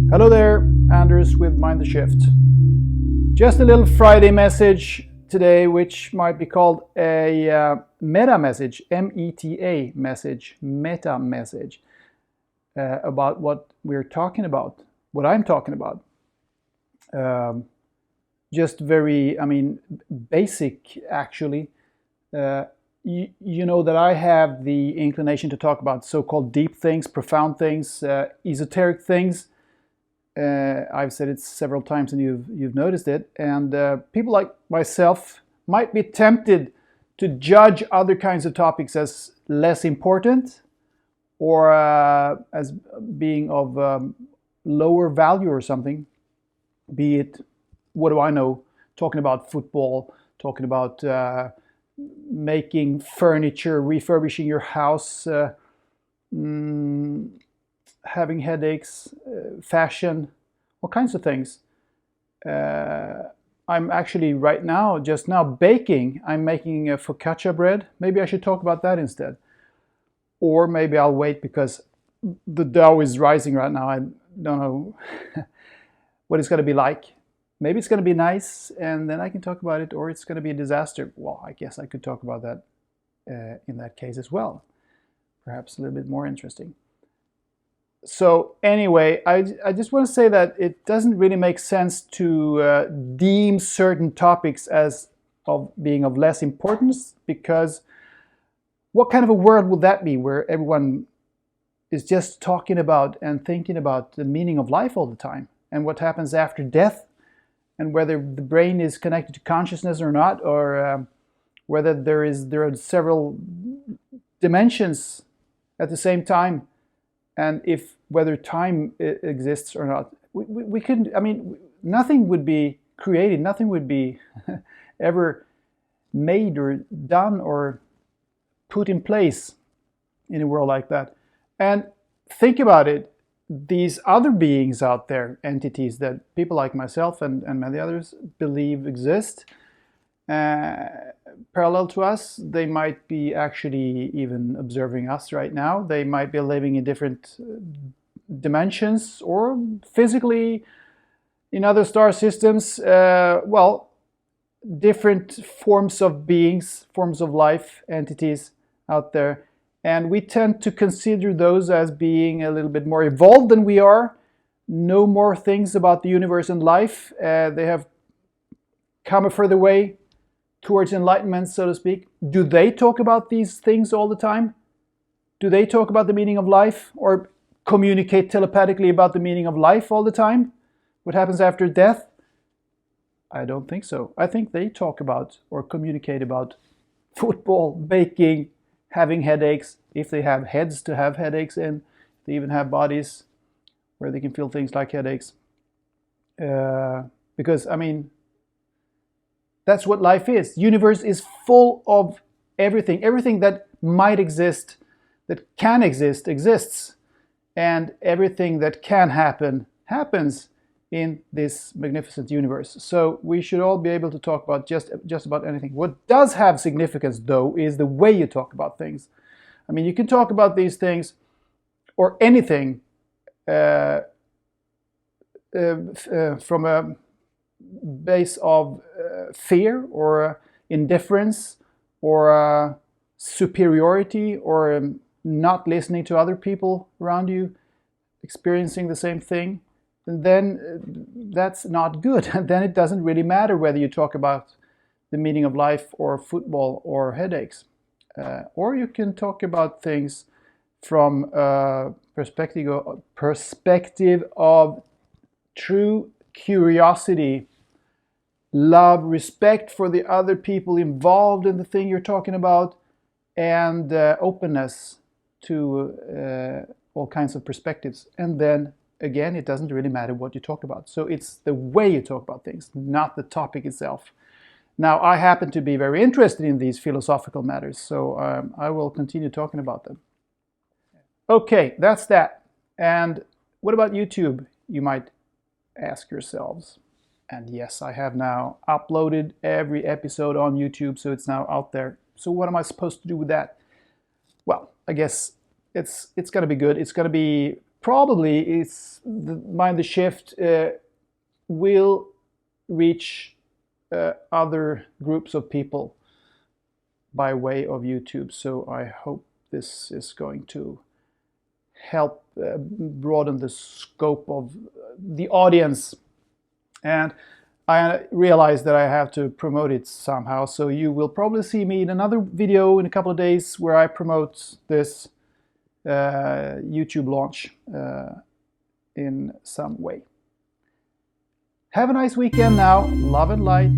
Hello there, Anders with Mind the Shift. Just a little Friday message today, which might be called a meta message, M-E-T-A message, meta message, about what we're talking about, what I'm talking about. Just very, basic actually. You know that I have the inclination to talk about so-called deep things, profound things, esoteric things. I've said it several times and you've noticed it. And people like myself might be tempted to judge other kinds of topics as less important or as being of lower value or something. Be it, what do I know, talking about football, talking about making furniture, refurbishing your house, having headaches, fashion, all kinds of things. I'm actually just now baking. I'm making a focaccia bread. Maybe I should talk about that instead. Or maybe I'll wait because the dough is rising right now. I don't know what it's going to be like. Maybe it's going to be nice and then I can talk about it, or it's going to be a disaster. Well, I guess I could talk about that in that case as well. Perhaps a little bit more interesting. So anyway, I just want to say that it doesn't really make sense to deem certain topics as of being of less importance, because what kind of a world would that be where everyone is just talking about and thinking about the meaning of life all the time and what happens after death and whether the brain is connected to consciousness or not, or whether there are several dimensions at the same time, and whether time exists or not. We couldn't, nothing would be created, nothing would be ever made or done or put in place in a world like that. And think about it, these other beings out there, entities that people like myself and many others believe exist, parallel to us, they might be actually even observing us right now. They might be living in different dimensions or physically in other star systems. Different forms of beings, forms of life, entities out there. And we tend to consider those as being a little bit more evolved than we are, know more things about the universe and life. They have come a further way towards enlightenment, so to speak. Do they talk about these things all the time? Do they talk about the meaning of life or communicate telepathically about the meaning of life all the time? What happens after death? I don't think so. I think they talk about or communicate about football, baking, having headaches, if they have heads to have headaches in. They even have bodies where they can feel things like headaches. Because, that's what life is. The universe is full of everything. Everything that might exist, that can exist, exists. And everything that can happen, happens in this magnificent universe. So we should all be able to talk about just about anything. What does have significance, though, is the way you talk about things. You can talk about these things or anything from a base of fear or indifference or superiority or not listening to other people around you experiencing the same thing, then that's not good. And then it doesn't really matter whether you talk about the meaning of life or football or headaches. Or you can talk about things from a perspective of true curiosity, love, respect for the other people involved in the thing you're talking about, and openness to all kinds of perspectives. And then again, it doesn't really matter what you talk about. So it's the way you talk about things, not the topic itself. Now, I happen to be very interested in these philosophical matters, so I will continue talking about them. Okay, that's that. And what about YouTube, you might ask yourselves. And yes, I have now uploaded every episode on YouTube, so it's now out there. So what am I supposed to do with that? Well, I guess it's going to be good. It's going to be probably it's Mind the Shift will reach other groups of people by way of YouTube. So I hope this is going to help broaden the scope of the audience. And I realize that I have to promote it somehow, so you will probably see me in another video in a couple of days where I promote this YouTube launch in some way. Have a nice weekend now. Love and light.